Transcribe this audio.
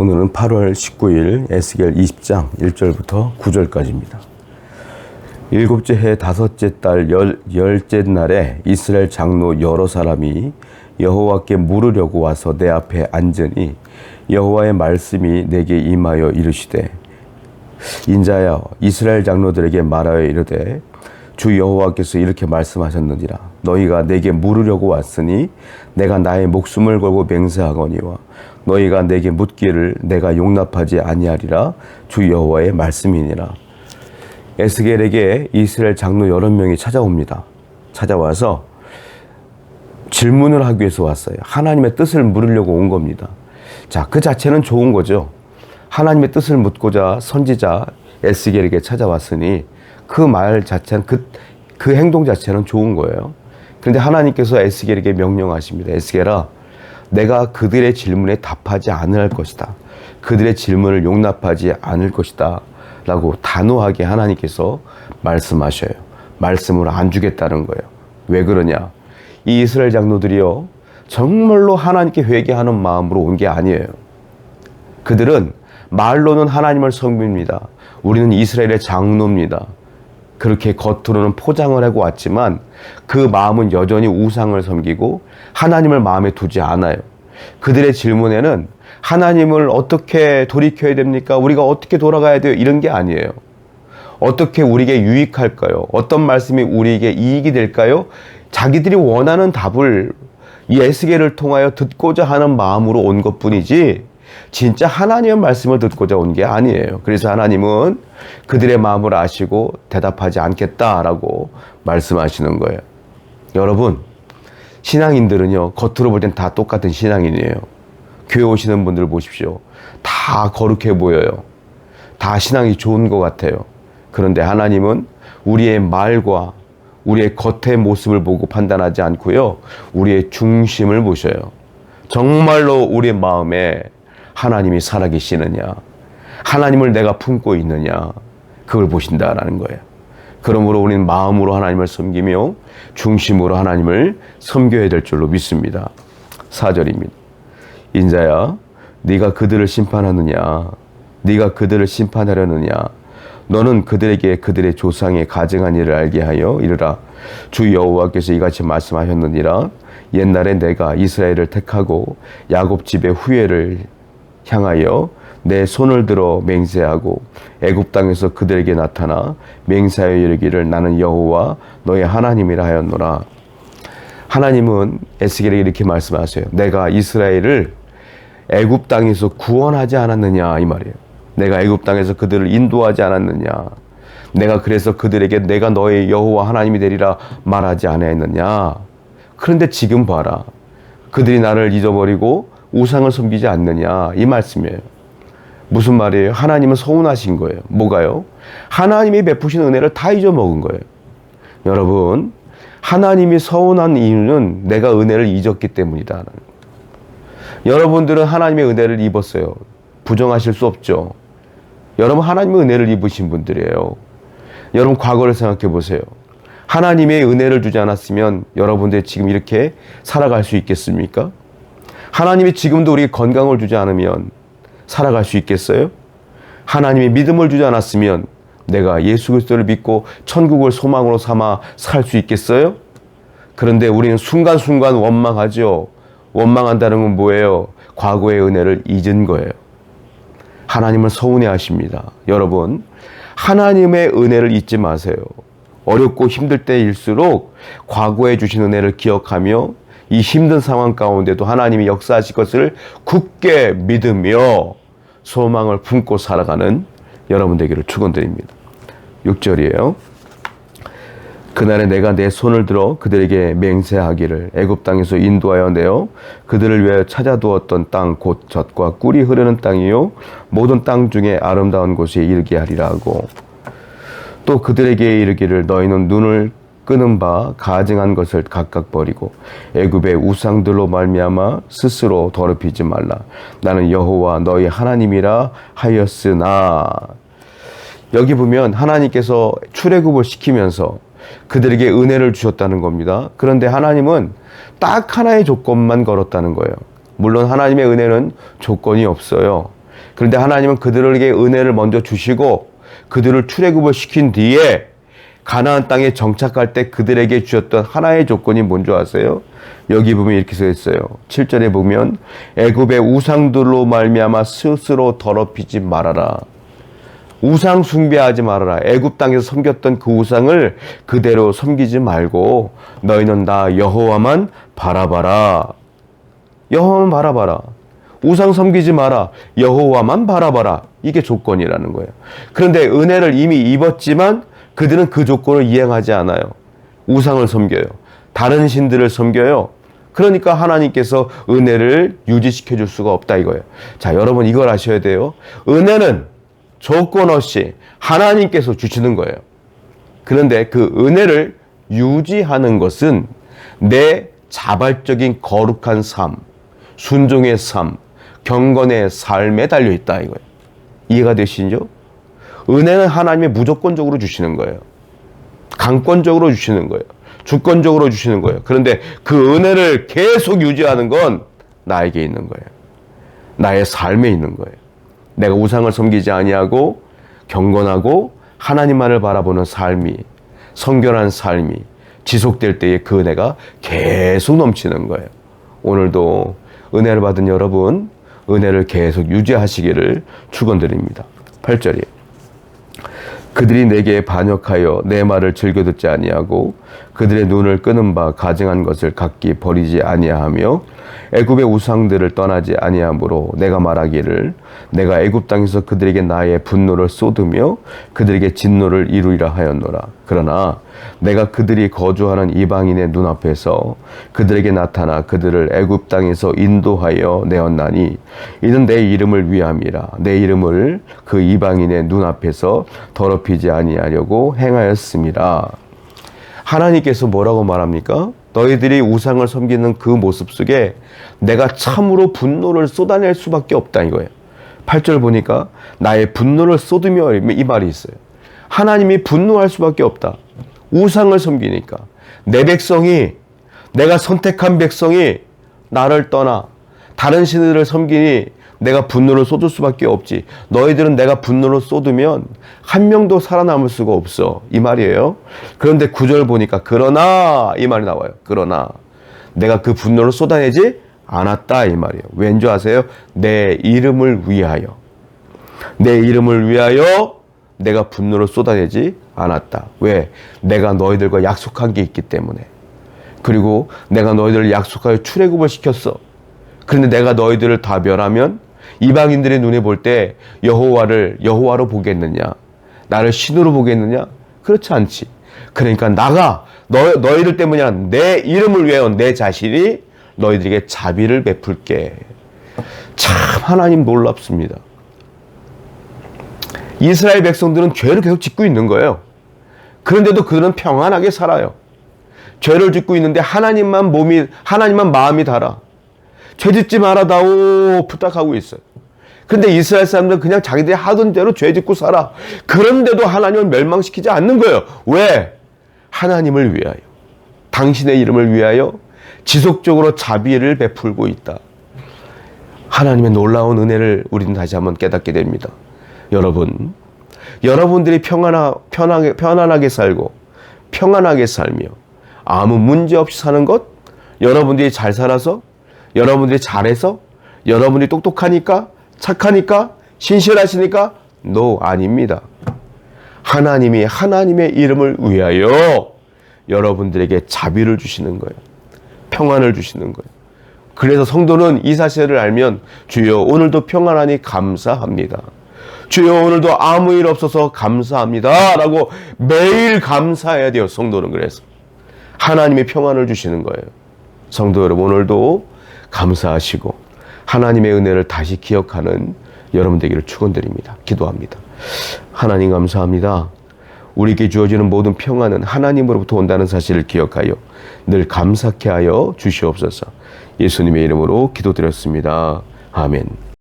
오늘은 8월 19일 에스겔 20장 1절부터 9절까지입니다. 일곱째 해 다섯째 달 열째 날에 이스라엘 장로 여러 사람이 여호와께 물으려고 와서 내 앞에 앉으니 여호와의 말씀이 내게 임하여 이르시되 인자여 이스라엘 장로들에게 말하여 이르되 주 여호와께서 이렇게 말씀하셨느니라. 너희가 내게 물으려고 왔으니 내가 나의 목숨을 걸고 맹세하거니와 너희가 내게 묻기를 내가 용납하지 아니하리라. 주 여호와의 말씀이니라. 에스겔에게 이스라엘 장로 여러 명이 찾아옵니다. 찾아와서 질문을 하기 위해서 왔어요. 하나님의 뜻을 물으려고 온 겁니다. 자, 그 자체는 좋은 거죠. 하나님의 뜻을 묻고자 선지자 에스겔에게 찾아왔으니 그 말 자체는 그 행동 자체는 좋은 거예요. 그런데 하나님께서 에스겔에게 명령하십니다. 에스겔아, 내가 그들의 질문에 답하지 않을 것이다. 그들의 질문을 용납하지 않을 것이다. 라고 단호하게 하나님께서 말씀하셔요. 말씀을 안 주겠다는 거예요. 왜 그러냐? 이 이스라엘 장로들이요, 정말로 하나님께 회개하는 마음으로 온 게 아니에요. 그들은 말로는 하나님을 섬깁니다. 우리는 이스라엘의 장로입니다. 그렇게 겉으로는 포장을 하고 왔지만 그 마음은 여전히 우상을 섬기고 하나님을 마음에 두지 않아요. 그들의 질문에는 하나님을 어떻게 돌이켜야 됩니까? 우리가 어떻게 돌아가야 돼요? 이런 게 아니에요. 어떻게 우리에게 유익할까요? 어떤 말씀이 우리에게 이익이 될까요? 자기들이 원하는 답을 이 에스겔을 통하여 듣고자 하는 마음으로 온 것뿐이지 진짜 하나님의 말씀을 듣고자 온 게 아니에요. 그래서 하나님은 그들의 마음을 아시고 대답하지 않겠다라고 말씀하시는 거예요. 여러분, 신앙인들은요, 겉으로 볼 땐 다 똑같은 신앙인이에요. 교회 오시는 분들 보십시오. 다 거룩해 보여요. 다 신앙이 좋은 것 같아요. 그런데 하나님은 우리의 말과 우리의 겉의 모습을 보고 판단하지 않고요, 우리의 중심을 보셔요. 정말로 우리의 마음에 하나님이 살아계시느냐, 하나님을 내가 품고 있느냐, 그걸 보신다라는 거예요. 그러므로 우리는 마음으로 하나님을 섬기며 중심으로 하나님을 섬겨야 될 줄로 믿습니다. 4절입니다. 인자야, 네가 그들을 심판하느냐, 네가 그들을 심판하려느냐, 너는 그들에게 그들의 조상의 가증한 일을 알게 하여 이르라. 주 여호와께서 이같이 말씀하셨느니라. 옛날에 내가 이스라엘을 택하고 야곱 집의 후예를 향하여 내 손을 들어 맹세하고 애굽 땅에서 그들에게 나타나 맹세하여 이르기를 나는 여호와 너의 하나님이라 하였노라. 하나님은 에스겔에게 이렇게 말씀하세요. 내가 이스라엘을 애굽 땅에서 구원하지 않았느냐, 이 말이에요. 내가 애굽 땅에서 그들을 인도하지 않았느냐, 내가 그래서 그들에게 내가 너의 여호와 하나님이 되리라 말하지 않았느냐. 그런데 지금 봐라, 그들이 나를 잊어버리고 우상을 섬기지 않느냐, 이 말씀이에요. 무슨 말이에요? 하나님은 서운하신 거예요. 뭐가요? 하나님이 베푸신 은혜를 다 잊어먹은 거예요. 여러분, 하나님이 서운한 이유는 내가 은혜를 잊었기 때문이다. 여러분들은 하나님의 은혜를 입었어요. 부정하실 수 없죠. 여러분, 하나님의 은혜를 입으신 분들이에요. 여러분, 과거를 생각해 보세요. 하나님의 은혜를 주지 않았으면 여러분들 지금 이렇게 살아갈 수 있겠습니까? 하나님이 지금도 우리에게 건강을 주지 않으면 살아갈 수 있겠어요? 하나님이 믿음을 주지 않았으면 내가 예수 그리스도를 믿고 천국을 소망으로 삼아 살 수 있겠어요? 그런데 우리는 순간순간 원망하죠. 원망한다는 건 뭐예요? 과거의 은혜를 잊은 거예요. 하나님을 서운해 하십니다. 여러분, 하나님의 은혜를 잊지 마세요. 어렵고 힘들 때일수록 과거에 주신 은혜를 기억하며 이 힘든 상황 가운데도 하나님이 역사하실 것을 굳게 믿으며 소망을 품고 살아가는 여러분 되기를 축원드립니다. 6절이에요. 그날에 내가 내 손을 들어 그들에게 맹세하기를 애굽 땅에서 인도하여 내어 그들을 위하여 찾아두었던 땅 곧 젖과 꿀이 흐르는 땅이요 모든 땅 중에 아름다운 곳에 이르게 하리라 하고, 또 그들에게 이르기를 너희는 눈을 끄는 바 가증한 것을 각각 버리고 애굽의 우상들로 말미암아 스스로 더럽히지 말라. 나는 여호와 너희 하나님이라 하였으나. 여기 보면 하나님께서 출애굽을 시키면서 그들에게 은혜를 주셨다는 겁니다. 그런데 하나님은 딱 하나의 조건만 걸었다는 거예요. 물론 하나님의 은혜는 조건이 없어요. 그런데 하나님은 그들에게 은혜를 먼저 주시고 그들을 출애굽을 시킨 뒤에 가나안 땅에 정착할 때 그들에게 주셨던 하나의 조건이 뭔지 아세요? 여기 보면 이렇게 써 있어요. 7절에 보면 애굽의 우상들로 말미암아 스스로 더럽히지 말아라. 우상 숭배하지 말아라. 애굽 땅에서 섬겼던 그 우상을 그대로 섬기지 말고 너희는 나 여호와만 바라봐라. 여호와만 바라봐라. 우상 섬기지 마라. 여호와만 바라봐라. 이게 조건이라는 거예요. 그런데 은혜를 이미 입었지만 그들은 그 조건을 이행하지 않아요. 우상을 섬겨요. 다른 신들을 섬겨요. 그러니까 하나님께서 은혜를 유지시켜 줄 수가 없다 이거예요. 자, 여러분 이걸 아셔야 돼요. 은혜는 조건 없이 하나님께서 주시는 거예요. 그런데 그 은혜를 유지하는 것은 내 자발적인 거룩한 삶, 순종의 삶, 경건의 삶에 달려 있다 이거예요. 이해가 되시죠? 은혜는 하나님이 무조건적으로 주시는 거예요. 강권적으로 주시는 거예요. 주권적으로 주시는 거예요. 그런데 그 은혜를 계속 유지하는 건 나에게 있는 거예요. 나의 삶에 있는 거예요. 내가 우상을 섬기지 아니하고 경건하고 하나님만을 바라보는 삶이, 성결한 삶이 지속될 때에 그 은혜가 계속 넘치는 거예요. 오늘도 은혜를 받은 여러분, 은혜를 계속 유지하시기를 축원드립니다. 8절이에요. 그들이 내게 반역하여 내 말을 즐겨 듣지 아니하고 그들의 눈을 끄는 바 가증한 것을 각기 버리지 아니하며 애굽의 우상들을 떠나지 아니하므로 내가 말하기를 내가 애굽 땅에서 그들에게 나의 분노를 쏟으며 그들에게 진노를 이루리라 하였노라. 그러나 내가 그들이 거주하는 이방인의 눈앞에서 그들에게 나타나 그들을 애굽 땅에서 인도하여 내었나니 이는 내 이름을 위함이라. 내 이름을 그 이방인의 눈앞에서 더럽히지 아니하려고 행하였음이라. 하나님께서 뭐라고 말합니까? 너희들이 우상을 섬기는 그 모습 속에 내가 참으로 분노를 쏟아낼 수밖에 없다 이거예요. 8절 보니까 나의 분노를 쏟으며 이 말이 있어요. 하나님이 분노할 수밖에 없다. 우상을 섬기니까 내 백성이, 내가 선택한 백성이 나를 떠나 다른 신들을 섬기니 내가 분노를 쏟을 수밖에 없지. 너희들은 내가 분노를 쏟으면 한 명도 살아남을 수가 없어. 이 말이에요. 그런데 9절 보니까 그러나 이 말이 나와요. 그러나 내가 그 분노를 쏟아내지 않았다 이 말이에요. 왠지 아세요? 내 이름을 위하여. 내 이름을 위하여 내가 분노를 쏟아내지 않았다. 왜? 내가 너희들과 약속한 게 있기 때문에. 그리고 내가 너희들을 약속하여 출애굽을 시켰어. 그런데 내가 너희들을 다 멸하면 이방인들의 눈에 볼 때 여호와로 보겠느냐? 나를 신으로 보겠느냐? 그렇지 않지. 그러니까 나가 너희들 때문이 아니라 내 이름을 위하여 내 자신이 너희들에게 자비를 베풀게. 참 하나님 놀랍습니다. 이스라엘 백성들은 죄를 계속 짓고 있는 거예요. 그런데도 그들은 평안하게 살아요. 죄를 짓고 있는데 하나님만 마음이 달아. 죄 짓지 말아다오 부탁하고 있어요. 근데 이스라엘 사람들은 그냥 자기들이 하던 대로 죄 짓고 살아. 그런데도 하나님을 멸망시키지 않는 거예요. 왜? 하나님을 위하여, 당신의 이름을 위하여 지속적으로 자비를 베풀고 있다. 하나님의 놀라운 은혜를 우리는 다시 한번 깨닫게 됩니다. 여러분들이 편안하게 살고 평안하게 살며 아무 문제 없이 사는 것, 여러분들이 잘 살아서, 여러분들이 잘해서, 여러분들이 똑똑하니까, 착하니까, 신실하시니까? No, 아닙니다. 하나님이 하나님의 이름을 위하여 여러분들에게 자비를 주시는 거예요. 평안을 주시는 거예요. 그래서 성도는 이 사실을 알면 주여 오늘도 평안하니 감사합니다. 주여 오늘도 아무 일 없어서 감사합니다 라고 매일 감사해야 돼요. 성도는. 그래서 하나님이 평안을 주시는 거예요. 성도 여러분, 오늘도 감사하시고 하나님의 은혜를 다시 기억하는 여러분 되기를 축원드립니다. 기도합니다. 하나님 감사합니다. 우리에게 주어지는 모든 평안은 하나님으로부터 온다는 사실을 기억하여 늘 감사케 하여 주시옵소서. 예수님의 이름으로 기도드렸습니다. 아멘.